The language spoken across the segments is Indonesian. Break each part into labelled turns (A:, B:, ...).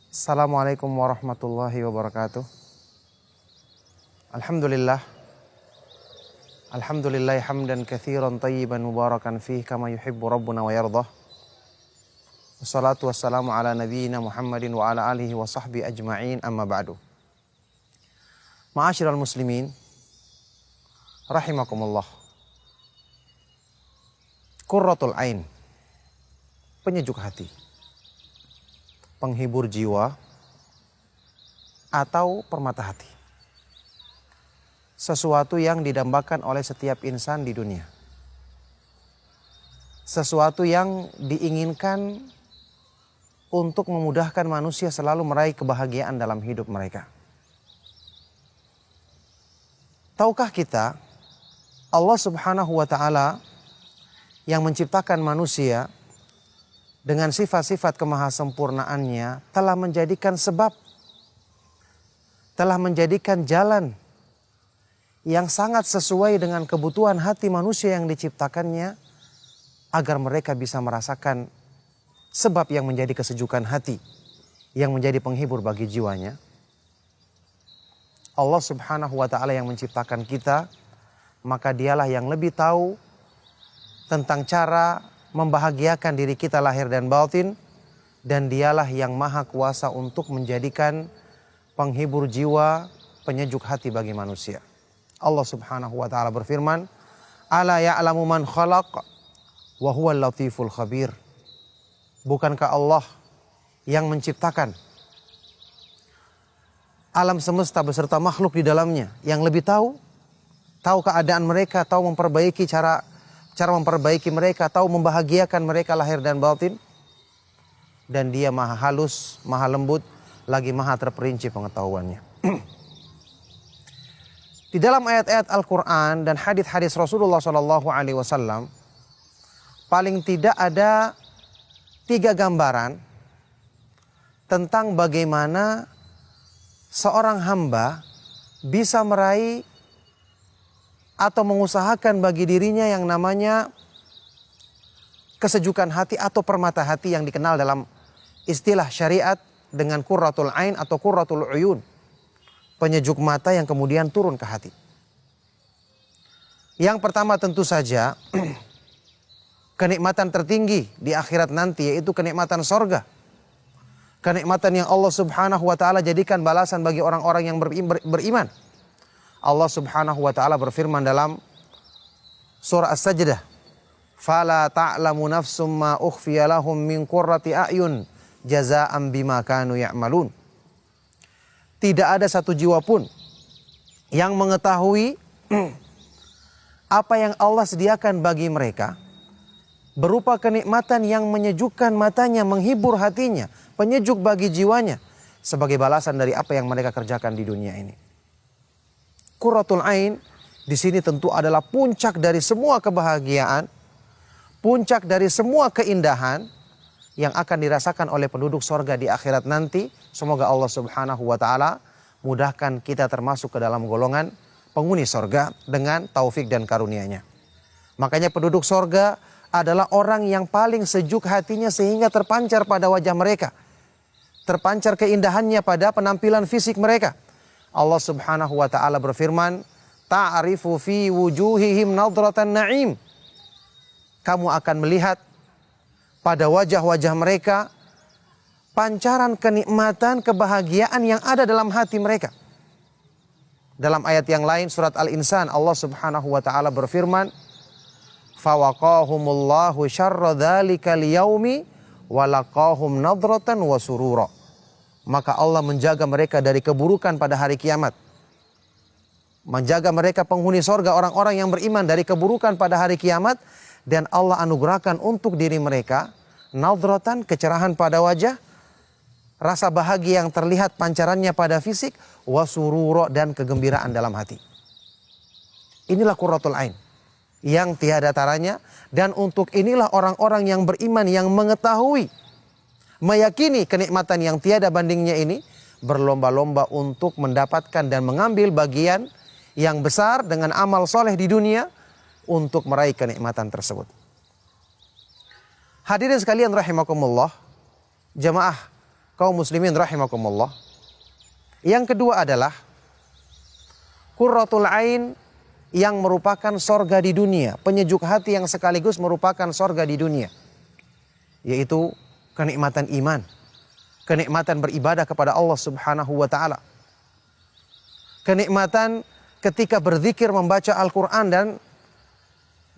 A: Assalamualaikum warahmatullahi wabarakatuh. Alhamdulillah. Alhamdulillah hamdan katsiran tayyiban mubarakan fih kama yuhibbu rabbuna wa yardah. Wassalatu wassalamu ala nabiyyina Muhammadin wa ala alihi wa sahbihi ajma'in, amma ba'du. Ma'asyiral muslimin rahimakumullah. Qurratul ain, penyejuk hati, penghibur jiwa, atau permata hati. Sesuatu yang didambakan oleh setiap insan di dunia. Sesuatu yang diinginkan untuk memudahkan manusia selalu meraih kebahagiaan dalam hidup mereka. Tahukah kita, Allah Subhanahu wa ta'ala yang menciptakan manusia dengan sifat-sifat kemahasempurnaannya telah menjadikan sebab, telah menjadikan jalan yang sangat sesuai dengan kebutuhan hati manusia yang diciptakannya agar mereka bisa merasakan sebab yang menjadi kesejukan hati, yang menjadi penghibur bagi jiwanya. Allah Subhanahu wa ta'ala yang menciptakan kita, maka dialah yang lebih tahu tentang cara membahagiakan diri kita lahir dan batin, dan dialah yang maha kuasa untuk menjadikan penghibur jiwa, penyejuk hati bagi manusia. Allah Subhanahu wa ta'ala berfirman, "Ala ya'lamu man khalaq wa huwal latiful khabir." Bukankah Allah yang menciptakan alam semesta beserta makhluk di dalamnya, yang lebih tahu keadaan mereka, tahu memperbaiki cara memperbaiki mereka, tahu membahagiakan mereka lahir dan batin. Dan dia maha halus, maha lembut, lagi maha terperinci pengetahuannya. Di dalam ayat-ayat Al-Quran dan hadis-hadis Rasulullah SAW, paling tidak ada 3 gambaran tentang bagaimana seorang hamba bisa meraih atau mengusahakan bagi dirinya yang namanya kesejukan hati atau permata hati yang dikenal dalam istilah syariat dengan qurratul ain atau qurratul uyun, penyejuk mata yang kemudian turun ke hati. Yang pertama tentu saja kenikmatan tertinggi di akhirat nanti, yaitu kenikmatan sorga. Kenikmatan yang Allah Subhanahu wa ta'ala jadikan balasan bagi orang-orang yang beriman. Allah Subhanahu wa ta'ala berfirman dalam surah As-Sajdah, "Fala ta'lamu nafsum ma ukhfiya lahum min qurrati a'yun jazaa'an bima kanu ya'malun." Tidak ada satu jiwa pun yang mengetahui apa yang Allah sediakan bagi mereka berupa kenikmatan yang menyejukkan matanya, menghibur hatinya, penyejuk bagi jiwanya sebagai balasan dari apa yang mereka kerjakan di dunia ini. Qurratul ain di sini tentu adalah puncak dari semua kebahagiaan, puncak dari semua keindahan yang akan dirasakan oleh penduduk sorga di akhirat nanti. Semoga Allah Subhanahu wa ta'ala mudahkan kita termasuk ke dalam golongan penghuni sorga dengan taufik dan karunia-Nya. Makanya penduduk sorga adalah orang yang paling sejuk hatinya sehingga terpancar pada wajah mereka, terpancar keindahannya pada penampilan fisik mereka. Allah Subhanahu wa ta'ala berfirman, "Ta'rifu fi wujuhihim nadratan na'im." Kamu akan melihat pada wajah-wajah mereka pancaran kenikmatan, kebahagiaan yang ada dalam hati mereka. Dalam ayat yang lain surat Al-Insan, Allah Subhanahu wa ta'ala berfirman, "Fawaqahumullahu syarra dzalikal yaumi wa laqahum nadratan wa surura." Maka Allah menjaga mereka dari keburukan pada hari kiamat. Menjaga mereka penghuni sorga, orang-orang yang beriman, dari keburukan pada hari kiamat. Dan Allah anugerahkan untuk diri mereka nadratan, kecerahan pada wajah, rasa bahagia yang terlihat pancarannya pada fisik, wasururo, dan kegembiraan dalam hati. Inilah qurratul ain yang tiada taranya. Dan untuk inilah orang-orang yang beriman, yang mengetahui, meyakini kenikmatan yang tiada bandingnya ini, berlomba-lomba untuk mendapatkan dan mengambil bagian yang besar dengan amal soleh di dunia untuk meraih kenikmatan tersebut. Hadirin sekalian rahimakumullah, jamaah kaum muslimin rahimakumullah. Yang kedua adalah qurratul ain yang merupakan sorga di dunia. Penyejuk hati yang sekaligus merupakan sorga di dunia. Yaitu kenikmatan iman. Kenikmatan beribadah kepada Allah subhanahu wa ta'ala. Kenikmatan ketika berzikir, membaca Al-Quran dan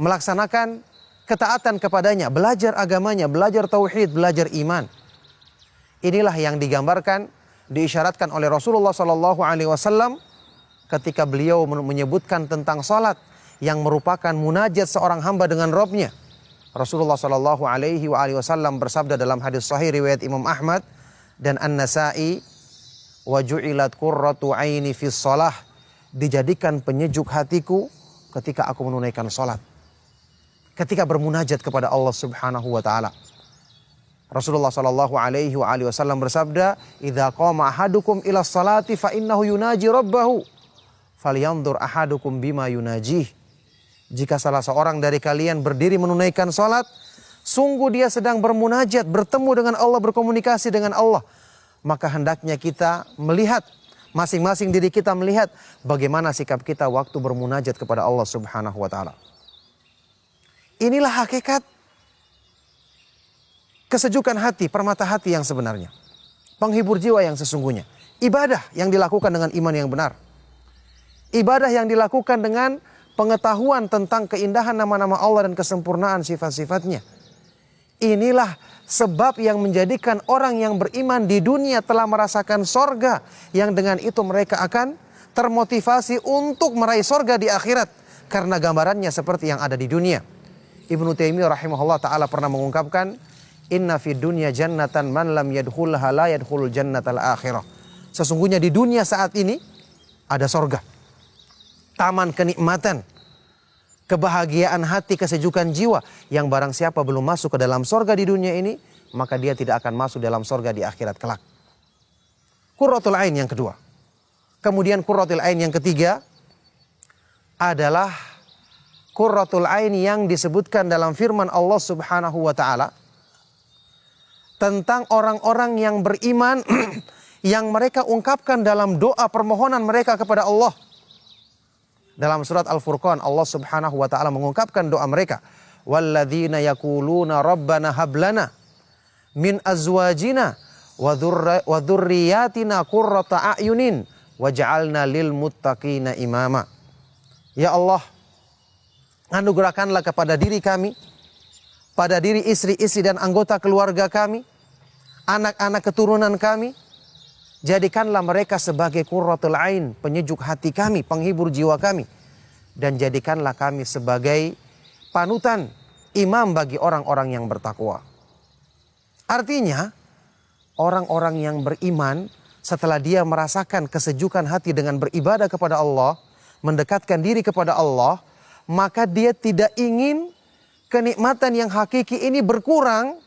A: melaksanakan ketaatan kepadanya. Belajar agamanya, belajar tauhid, belajar iman. Inilah yang digambarkan, diisyaratkan oleh Rasulullah SAW ketika beliau menyebutkan tentang salat yang merupakan munajat seorang hamba dengan Rabbnya. Rasulullah SAW bersabda dalam hadis sahih riwayat Imam Ahmad dan An-Nasa'i, wa ju'ilat qurratu aini fis shalah, dijadikan penyejuk hatiku ketika aku menunaikan salat, ketika bermunajat kepada Allah Subhanahu wa taala. Rasulullah SAW bersabda, "Idza qama ahadukum ila sholati fa innahu yunaji rabbahu, falyanzur ahadukum bima yunajih." Jika salah seorang dari kalian berdiri menunaikan salat, sungguh dia sedang bermunajat, bertemu dengan Allah, berkomunikasi dengan Allah. Maka hendaknya kita melihat, masing-masing diri kita melihat bagaimana sikap kita waktu bermunajat kepada Allah Subhanahu wa taala. Inilah hakikat kesejukan hati, permata hati yang sebenarnya. Penghibur jiwa yang sesungguhnya. Ibadah yang dilakukan dengan iman yang benar. Ibadah yang dilakukan dengan pengetahuan tentang keindahan nama-nama Allah dan kesempurnaan sifat-sifatnya. Inilah sebab yang menjadikan orang yang beriman di dunia telah merasakan sorga. Yang dengan itu mereka akan termotivasi untuk meraih sorga di akhirat. Karena gambarannya seperti yang ada di dunia. Ibnu Taimiyah rahimahullah ta'ala pernah mengungkapkan, inna fid dunya jannatan man lam yadkhulha la yadkhulul jannatal akhirah. Sesungguhnya di dunia saat ini ada sorga. Taman kenikmatan, kebahagiaan hati, kesejukan jiwa. Yang barang siapa belum masuk ke dalam sorga di dunia ini, maka dia tidak akan masuk dalam sorga di akhirat kelak. Qurratul ain yang kedua. Kemudian qurratul ain yang ketiga adalah qurratul ain yang disebutkan dalam firman Allah Subhanahu wa ta'ala tentang orang-orang yang beriman yang mereka ungkapkan dalam doa permohonan mereka kepada Allah. Dalam surat Al-Furqan Allah Subhanahu wa ta'ala mengungkapkan doa mereka. Walladzina yaquluna rabbana hablana min azwajina wa dzurriyyatina qurrata a'yunin waj'alna lil muttaqina imama. Ya Allah, anugerahkanlah kepada diri kami, pada diri istri-istri dan anggota keluarga kami, anak-anak keturunan kami, jadikanlah mereka sebagai qurratul ain, penyejuk hati kami, penghibur jiwa kami. Dan jadikanlah kami sebagai panutan, imam bagi orang-orang yang bertakwa. Artinya, orang-orang yang beriman setelah dia merasakan kesejukan hati dengan beribadah kepada Allah, mendekatkan diri kepada Allah, maka dia tidak ingin kenikmatan yang hakiki ini berkurang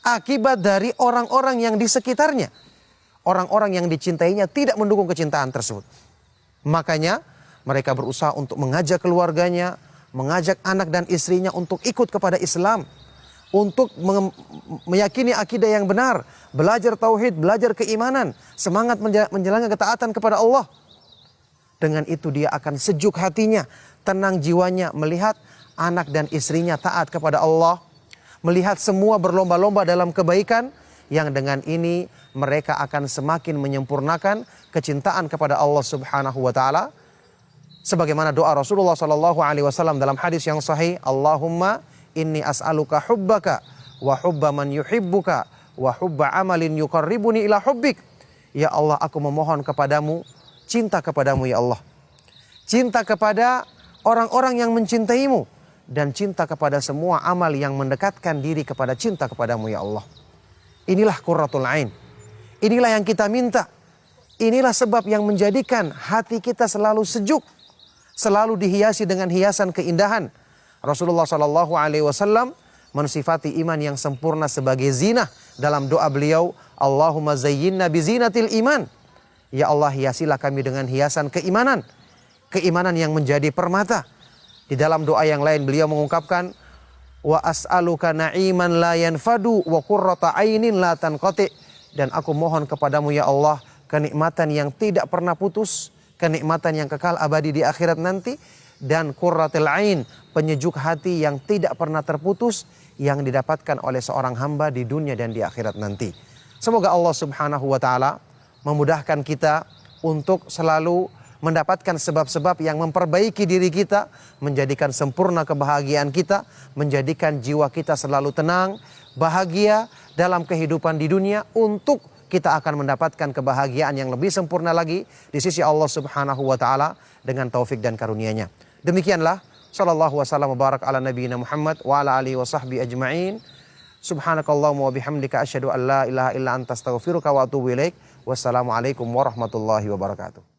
A: akibat dari orang-orang yang di sekitarnya. Orang-orang yang dicintainya tidak mendukung kecintaan tersebut. Makanya mereka berusaha untuk mengajak keluarganya, mengajak anak dan istrinya untuk ikut kepada Islam. Untuk meyakini akidah yang benar, belajar tauhid, belajar keimanan, semangat menjalankan ketaatan kepada Allah. Dengan itu dia akan sejuk hatinya, tenang jiwanya melihat anak dan istrinya taat kepada Allah. Melihat semua berlomba-lomba dalam kebaikan, yang dengan ini mereka akan semakin menyempurnakan kecintaan kepada Allah Subhanahu wa taala. Sebagaimana doa Rasulullah SAW dalam hadis yang sahih, Allahumma inni as'aluka hubbaka wa hubba man yuhibbuka wa hubba amalin yuqarribuni ila hubbik. Ya Allah, aku memohon kepadamu cinta kepadamu ya Allah. Cinta kepada orang-orang yang mencintaimu dan cinta kepada semua amal yang mendekatkan diri kepada cinta kepadamu ya Allah. Inilah qurratul ain. Inilah yang kita minta. Inilah sebab yang menjadikan hati kita selalu sejuk, selalu dihiasi dengan hiasan keindahan. Rasulullah SAW mensifati iman yang sempurna sebagai zina dalam doa beliau, Allahumma zayyinna bizinatil iman. Ya Allah, hiasilah kami dengan hiasan keimanan. Keimanan yang menjadi permata. Di dalam doa yang lain beliau mengungkapkan, wa as'aluka na'iman la yanfadu wa qurrata ainin la tanqati. dan aku mohon kepadamu ya Allah kenikmatan yang tidak pernah putus, kenikmatan yang kekal abadi di akhirat nanti, dan qurratul ain, penyejuk hati yang tidak pernah terputus yang didapatkan oleh seorang hamba di dunia dan di akhirat nanti. Semoga Allah Subhanahu wa taala memudahkan kita untuk selalu mendapatkan sebab-sebab yang memperbaiki diri kita, menjadikan sempurna kebahagiaan kita, menjadikan jiwa kita selalu tenang, bahagia dalam kehidupan di dunia, untuk kita akan mendapatkan kebahagiaan yang lebih sempurna lagi di sisi Allah Subhanahu wa taala dengan taufik dan karunia-Nya. Demikianlah, sallallahu wasallam wa barak ala nabiyina Muhammad wa ala alihi wa sahbihi ajma'in. Subhanakallahumma wa bihamdika asyhadu an la ilaha illa anta astaghfiruka wa atubu ilaik. Wassalamualaikum warahmatullahi wabarakatuh.